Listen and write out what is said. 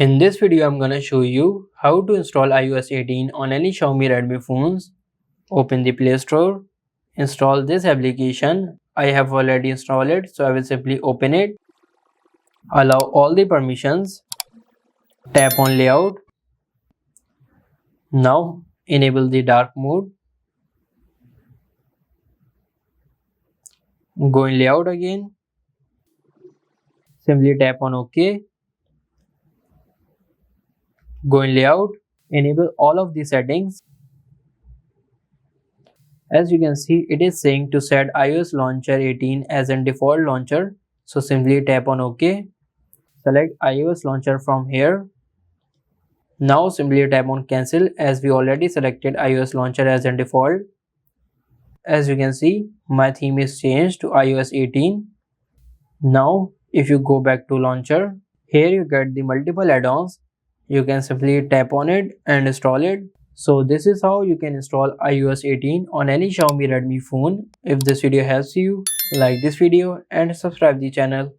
In this video, I'm gonna show you how to install iOS 18 on any Xiaomi Redmi phones. Open the Play Store, install this application. I have already installed it, so I will simply open it. Allow all the permissions. Tap on Layout. Now enable the dark mode. Go in Layout again. Simply tap on OK. Go in Layout. Enable all of the settings. As you can see, it is saying to set iOS Launcher 18 as a default launcher. So simply tap on OK. Select iOS Launcher from here. Now simply tap on Cancel as we already selected iOS Launcher as a default. As you can see, my theme is changed to iOS 18. Now if you go back to Launcher, here you get the multiple add-ons. You can simply tap on it and install it. So this is how you can install iOS 18 on any Xiaomi Redmi phone. If this video helps you, like this video and subscribe the channel.